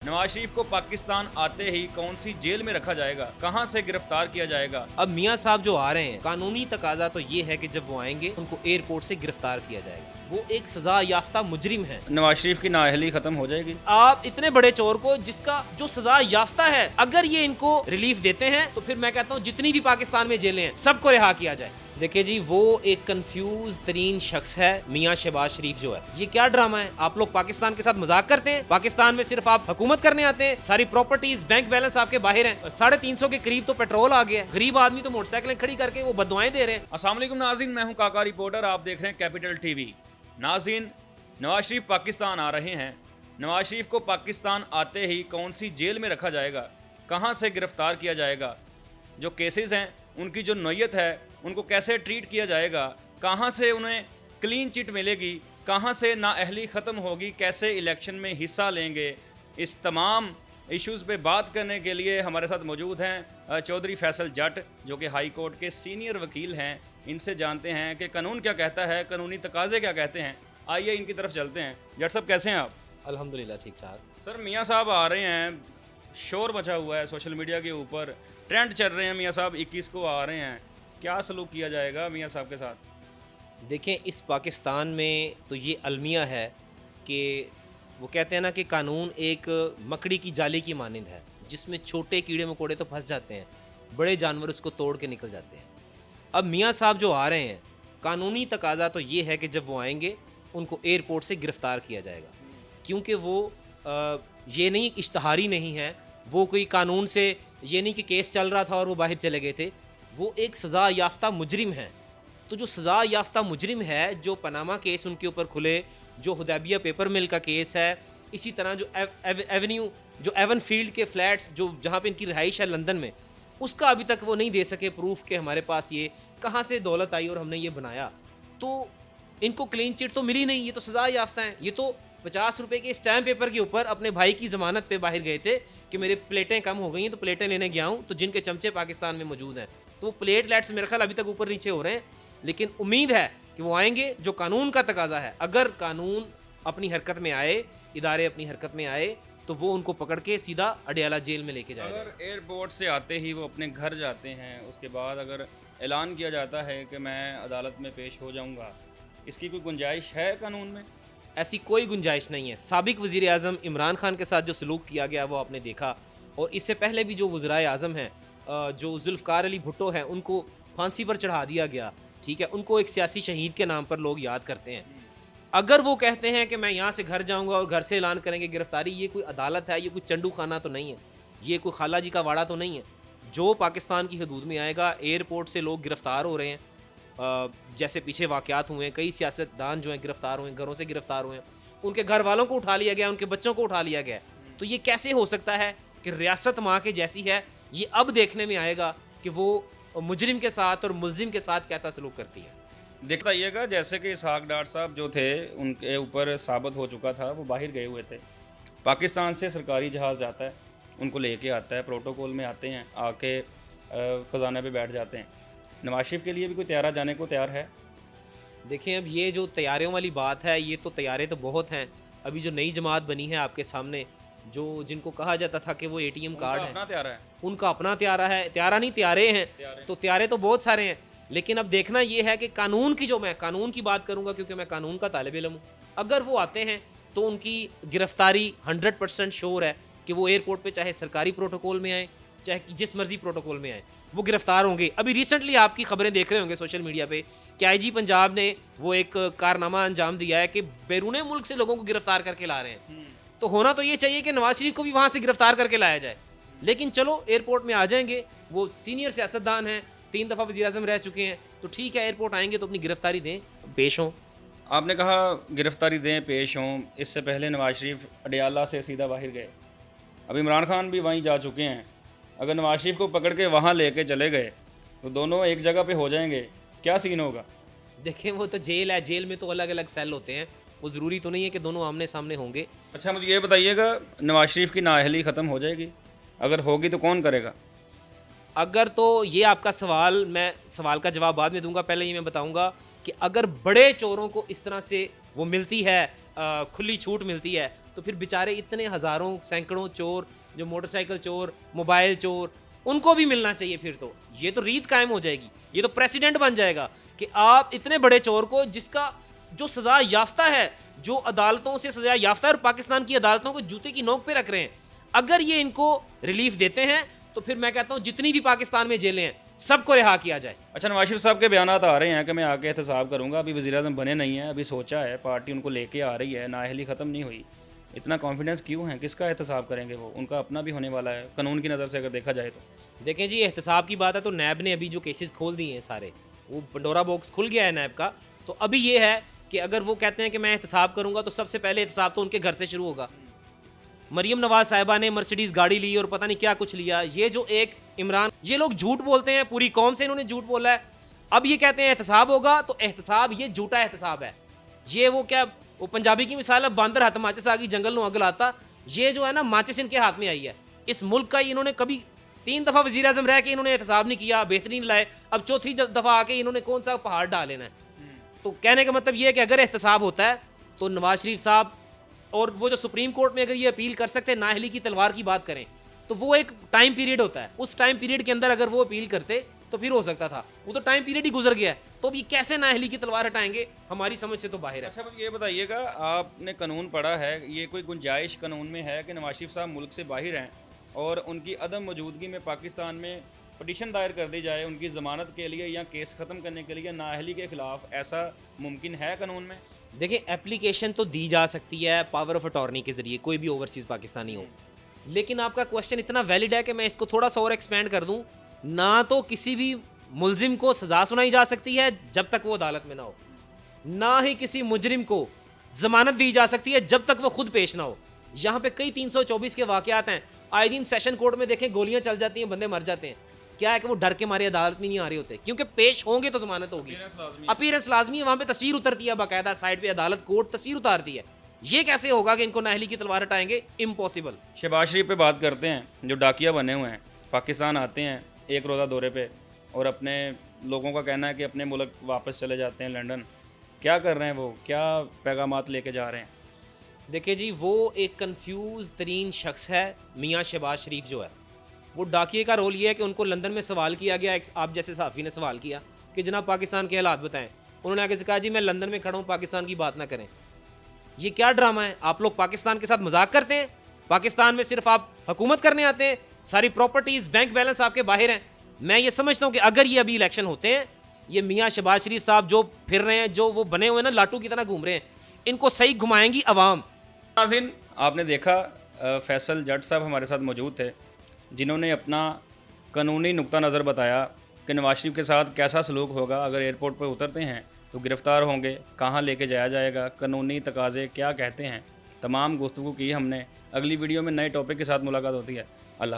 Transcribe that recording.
नवाज शरीफ को पाकिस्तान आते ही कौन सी जेल में रखा जाएगा, कहां से गिरफ्तार किया जाएगा। अब मियां साहब जो आ रहे हैं, कानूनी तकाजा तो ये है कि जब वो आएंगे उनको एयरपोर्ट से गिरफ्तार किया जाएगा। वो एक सजा याफ्ता मुजरिम है। नवाज शरीफ की नाअहली खत्म हो जाएगी। आप इतने बड़े चोर को जिसका जो सजा याफ्ता है, अगर ये इनको रिलीफ देते हैं तो फिर मैं कहता हूँ जितनी भी पाकिस्तान में जेलें हैं सबको रिहा किया जाए। देखिए जी, वो एक कंफ्यूज तरीन शख्स है मियां शहबाज शरीफ जो है। ये क्या ड्रामा है? आप लोग पाकिस्तान के साथ मजाक करते हैं। पाकिस्तान में सिर्फ आप हुकूमत करने आते हैं, सारी प्रॉपर्टीज बैंक बैलेंस आपके बाहर है। 350 के करीब तो पेट्रोल आ गया है। गरीब आदमी तो मोटरसाइकिलें खड़ी करके वो बददुआएं दे रहे हैं। अस्सलाम वालेकुम नाज़रीन, मैं हूं काका रिपोर्टर, आप देख रहे हैं कैपिटल टीवी। नाज़रीन, नवाज शरीफ पाकिस्तान आ रहे हैं। नवाज शरीफ को पाकिस्तान आते ही कौन सी जेल में रखा जाएगा, कहां से गिरफ्तार किया जाएगा, जो केसेस हैं उनकी जो नौयत है उनको कैसे ट्रीट किया जाएगा, कहां से उन्हें क्लीन चिट मिलेगी, कहां से नाअहली ख़त्म होगी, कैसे इलेक्शन में हिस्सा लेंगे, इस तमाम इश्यूज़ पे बात करने के लिए हमारे साथ मौजूद हैं चौधरी फैसल जट, जो कि हाई कोर्ट के सीनियर वकील हैं। इनसे जानते हैं कि कानून क्या कहता है, कानूनी तकाजे क्या कहते हैं। आइए इनकी तरफ चलते हैं। जट साहब, कैसे हैं आप? अल्हम्दुलिल्लाह ठीक ठाक। सर, मियाँ साहब आ रहे हैं, शोर मचा हुआ है सोशल मीडिया के ऊपर, ट्रेंड चल रहे हैं, मियाँ साहब 21 को आ रहे हैं, क्या सलूक किया जाएगा मियाँ साहब के साथ? देखें, इस पाकिस्तान में तो ये अलमिया है कि वो कहते हैं ना कि कानून एक मकड़ी की जाली की मानिंद है, जिसमें छोटे कीड़े मकोड़े तो फंस जाते हैं, बड़े जानवर उसको तोड़ के निकल जाते हैं। अब मियाँ साहब जो आ रहे हैं, कानूनी तकाजा तो ये है कि जब वो आएंगे उनको एयरपोर्ट से गिरफ़्तार किया जाएगा, क्योंकि वो ये नहीं, इश्तहारी नहीं है, वो कोई कानून से ये नहीं कि केस चल रहा था और वो बाहर चले गए थे। वो एक सज़ा याफ्ता मुजरिम है। तो जो सज़ा याफ्ता मुजरिम है, जो पनामा केस उनके ऊपर खुले, जो हुदैबिया पेपर मिल का केस है, इसी तरह जो एवेन्यू जो एवन फील्ड के फ्लैट्स जो जहाँ पे इनकी रिहाइश है लंदन में, उसका अभी तक वो नहीं दे सके प्रूफ कि हमारे पास ये कहाँ से दौलत आई और हमने ये बनाया। तो इनको क्लीन चिट तो मिली नहीं, ये तो सज़ा याफ्ता है। ये तो 50 रुपए के स्टैम्प पेपर के ऊपर अपने भाई की ज़मानत पे बाहर गए थे कि मेरे प्लेटें कम हो गई हैं तो प्लेटें लेने गया हूँ, तो जिनके चमचे पाकिस्तान में मौजूद हैं, तो वो प्लेटलेट्स मेरे ख्याल अभी तक ऊपर नीचे हो रहे हैं। लेकिन उम्मीद है कि वो आएंगे। जो कानून का तकाजा है, अगर कानून अपनी हरकत में आए, इदारे अपनी हरकत में आए, तो वो उनको पकड़ के सीधा अडियाला जेल में लेके जाएगा। अगर एयरपोर्ट से आते ही वो अपने घर जाते हैं, उसके बाद अगर ऐलान किया जाता है कि मैं अदालत में पेश हो जाऊंगा, इसकी कोई गुंजाइश है कानून में? ऐसी कोई गुंजाइश नहीं है। साबिक वज़ीर आज़म इमरान खान के साथ जो सलूक किया गया वो आपने देखा, और इससे पहले भी जो वज़राए आज़म हैं, जो जुल्फ़कार अली भुट्टो हैं, उनको फांसी पर चढ़ा दिया गया। ठीक है, उनको एक सियासी शहीद के नाम पर लोग याद करते हैं। अगर वो कहते हैं कि मैं यहाँ से घर जाऊँगा और घर से ऐलान करेंगे गिरफ्तारी, ये कोई अदालत है, ये कोई चंडू खाना तो नहीं है, ये कोई खाला जी का वाड़ा तो नहीं है। जो पाकिस्तान की हदूद में आएगा, एयरपोर्ट से लोग गिरफ्तार हो रहे हैं, जैसे पीछे वाक़यात हुए हैं, कई सियासतदान जो हैं गिरफ्तार हुए हैं, घरों से गिरफ्तार हुए हैं, उनके घर वालों को उठा लिया गया, उनके बच्चों को उठा लिया गया। तो ये कैसे हो सकता है कि रियासत माँ के जैसी है? ये अब देखने में आएगा कि वो मुजरिम के साथ और मुलजिम के साथ कैसा सलूक करती है। देखता आइएगा, जैसे कि इसहाक डार साहब जो थे, उनके ऊपर साबित हो चुका था, वो बाहर गए हुए थे। पाकिस्तान से सरकारी जहाज़ जाता है, उनको लेके आता है, प्रोटोकॉल में आते हैं, आके ख़जाने पे बैठ जाते हैं। नवाज शरीफ के लिए भी कोई तैयारा जाने को तैयार है? देखें, अब ये जो तैयारियों वाली बात है, ये तो तैयारे तो बहुत हैं। अभी जो नई जमात बनी है आपके सामने, जो जिनको कहा जाता था कि वो एटीएम कार्ड है, अपना तैयारा है, उनका अपना त्यारा है। त्यारा नहीं, त्यारे हैं। तो त्यारे तो बहुत सारे हैं, लेकिन अब देखना ये है कि कानून की, जो मैं कानून की बात करूंगा क्योंकि मैं कानून का तालिब इल्म हूँ, अगर वो आते हैं तो उनकी गिरफ्तारी 100% श्योर है कि वो एयरपोर्ट पे चाहे सरकारी प्रोटोकॉल में आए, चाहे जिस मर्जी प्रोटोकॉल में आए, वो गिरफ्तार होंगे। अभी रिसेंटली आपकी खबरें देख रहे होंगे सोशल मीडिया पे कि आईजी पंजाब ने वो एक कारनामा अंजाम दिया है कि बैरून मुल्क से लोगों को गिरफ्तार करके ला रहे हैं। तो होना तो ये चाहिए कि नवाज शरीफ को भी वहाँ से गिरफ्तार करके लाया जाए, लेकिन चलो एयरपोर्ट में आ जाएंगे, वो सीनियर सियासतदान हैं, 3 दफ़ा वज़ीर आज़म रह चुके हैं, तो ठीक है, एयरपोर्ट आएंगे तो अपनी गिरफ्तारी दें, पेश हों। आपने कहा गिरफ्तारी दें, पेश हों। इससे पहले नवाज शरीफ अडियाला से सीधा बाहर गए, अब इमरान खान भी वहीं जा चुके हैं। अगर नवाज शरीफ को पकड़ के वहाँ लेके चले गए तो दोनों एक जगह पे हो जाएंगे, क्या सीन होगा? देखें, वो तो जेल है, जेल में तो अलग अलग सेल होते हैं, वो ज़रूरी तो नहीं है कि दोनों आमने सामने होंगे। अच्छा, मुझे ये बताइएगा, नवाज शरीफ की नाअहली ख़त्म हो जाएगी? अगर होगी तो कौन करेगा? अगर तो ये आपका सवाल, मैं सवाल का जवाब बाद में दूंगा, पहले ये मैं बताऊंगा कि अगर बड़े चोरों को इस तरह से वो मिलती है खुली छूट मिलती है, तो फिर बेचारे इतने हज़ारों सैकड़ों चोर, जो मोटरसाइकिल चोर, मोबाइल चोर, उनको भी मिलना चाहिए। फिर तो ये तो रीत कायम हो जाएगी, ये तो प्रेसिडेंट बन जाएगा कि आप इतने बड़े चोर को, जिसका जो सज़ा याफ्ता है, जो अदालतों से सज़ा याफ्ता है और पाकिस्तान की अदालतों को जूते की नोक पे रख रहे हैं, अगर ये इनको रिलीफ देते हैं तो फिर मैं कहता हूँ जितनी भी पाकिस्तान में जेलें हैं सबको रिहा किया जाए। अच्छा, नवाज शरीफ साहब के बयान आ रहे हैं कि मैं आके एहतसाब करूंगा, अभी वज़ीर-ए-आज़म बने नहीं हैं, अभी सोचा है, पार्टी उनको लेके आ रही है, नाअहली ख़त्म नहीं हुई। इतना कॉन्फिडेंस क्यों है? किसका एहतसाब करेंगे वो? उनका अपना भी होने वाला है, कानून की नज़र से अगर देखा जाए तो। देखें जी, एहतसाब की बात है तो नैब ने अभी जो केसेस खोल दिए हैं सारे, वो पंडोरा बॉक्स खुल गया है नैब का। तो अभी ये है कि अगर वो कहते हैं कि मैं एहतसाब करूंगा तो सबसे पहले एहतसाब तो उनके घर से शुरू होगा। मरियम नवाज साहिबा ने मर्सिडीज़ गाड़ी ली और पता नहीं क्या कुछ लिया। ये जो एक इमरान, ये लोग झूठ बोलते हैं, पूरी कौम से इन्होंने झूठ बोला है। अब ये कहते हैं एहतसाब होगा, तो एहतसाब ये झूठा एहतसाब है। ये वो क्या, वो पंजाबी की मिसाल है, बांदर हाथ माचिस आ गई जंगल नु अग लाता। ये जो है ना, माचिस इनके हाथ में आई है। इस मुल्क का इन्होंने कभी 3 दफ़ा वज़ीर आज़म रह के इन्होंने एहतसाब नहीं किया, बेहतरीन लाए। अब चौथी दफ़ा आके इन्होंने कौन सा पहाड़ डाल लेना है। तो कहने का मतलब ये है कि अगर एहतसाब होता है तो नवाज शरीफ साहब, और वो जो सुप्रीम कोर्ट में अगर ये अपील कर सकते हैं, नाअहली की तलवार की बात करें, तो वो एक टाइम पीरियड होता है। उस टाइम पीरियड के अंदर अगर वो अपील करते तो फिर हो सकता था। वो तो टाइम पीरियड ही गुजर गया है, तो अब ये कैसे नाअहली की तलवार हटाएंगे, हमारी समझ से तो बाहर है। अच्छा, अब ये बताइएगा, आपने कानून पढ़ा है, ये कोई गुंजाइश कानून में है कि नवाज शरीफ साहब मुल्क से बाहर हैं और उनकी अदम मौजूदगी में पाकिस्तान में पटिशन दायर कर दी जाए उनकी ज़मानत के लिए या केस ख़त्म करने के लिए नाअहली के ख़िलाफ़? ऐसा मुमकिन है कानून में? देखिए, एप्लीकेशन तो दी जा सकती है पावर ऑफ अटॉर्नी के ज़रिए, कोई भी ओवरसीज़ पाकिस्तानी हो। लेकिन आपका क्वेश्चन इतना वैलिड है कि मैं इसको थोड़ा सा और एक्सपेंड कर दूं। ना तो किसी भी मुलजिम को सज़ा सुनाई जा सकती है जब तक वो अदालत में ना हो, ना ही किसी मुजरिम को ज़मानत दी जा सकती है जब तक वो खुद पेश ना हो। यहाँ पे कई 324 के वाक़यात हैं। आए दिन सेशन कोर्ट में देखें, गोलियां चल जाती हैं, बंदे मर जाते हैं। क्या है कि वो डर के मारे अदालत में नहीं आ रहे होते, क्योंकि पेश होंगे तो ज़मानत होगी, अपीयरेंस लाजमी है। वहाँ पे तस्वीर उतरती है, बाकायदा साइड पे अदालत कोर्ट तस्वीर उतारती है। ये कैसे होगा कि इनको नाअहली की तलवार हटाएंगे? इम्पॉसिबल। शहबाज शरीफ पे बात करते हैं, जो डाकिया बने हुए हैं, पाकिस्तान आते हैं एक रोज़ा दौरे पे और अपने लोगों का कहना है कि अपने मुल्क वापस चले जाते हैं लंदन। क्या कर रहे हैं वो? क्या पैगामात लेके जा रहे हैं? देखिए जी, वो एक कंफ्यूज तरीन शख्स है मियाँ शहबाज शरीफ जो है। वो डाकिए का रोल ये है कि उनको लंदन में सवाल किया गया, एक आप जैसे सहाफ़ी ने सवाल किया कि जनाब पाकिस्तान के हालात बताएं। उन्होंने आगे से कहा जी मैं लंदन में खड़ा हूँ, पाकिस्तान की बात ना करें। ये क्या ड्रामा है? आप लोग पाकिस्तान के साथ मजाक करते हैं? पाकिस्तान में सिर्फ आप हुकूमत करने आते हैं, सारी प्रॉपर्टीज़ बैंक बैलेंस आपके बाहर हैं। मैं ये समझता हूँ कि अगर ये अभी इलेक्शन होते हैं, ये मियाँ शहबाज शरीफ साहब जो फिर रहे हैं, जो वो बने हुए ना लाटू की तरह घूम रहे हैं, इनको सही घुमाएंगी अवाम। नाज़रीन, आपने देखा फैसल जट साहब हमारे साथ मौजूद थे, जिन्होंने अपना कानूनी नुक्ता नज़र बताया कि नवाज शरीफ के साथ कैसा सलूक होगा अगर एयरपोर्ट पर उतरते हैं तो गिरफ़्तार होंगे, कहाँ लेके जाया जाएगा, कानूनी तकाज़े क्या कहते हैं। तमाम गुफ्तगू की हमने। अगली वीडियो में नए टॉपिक के साथ मुलाकात होती है। अल्लाह हाफ़िज़।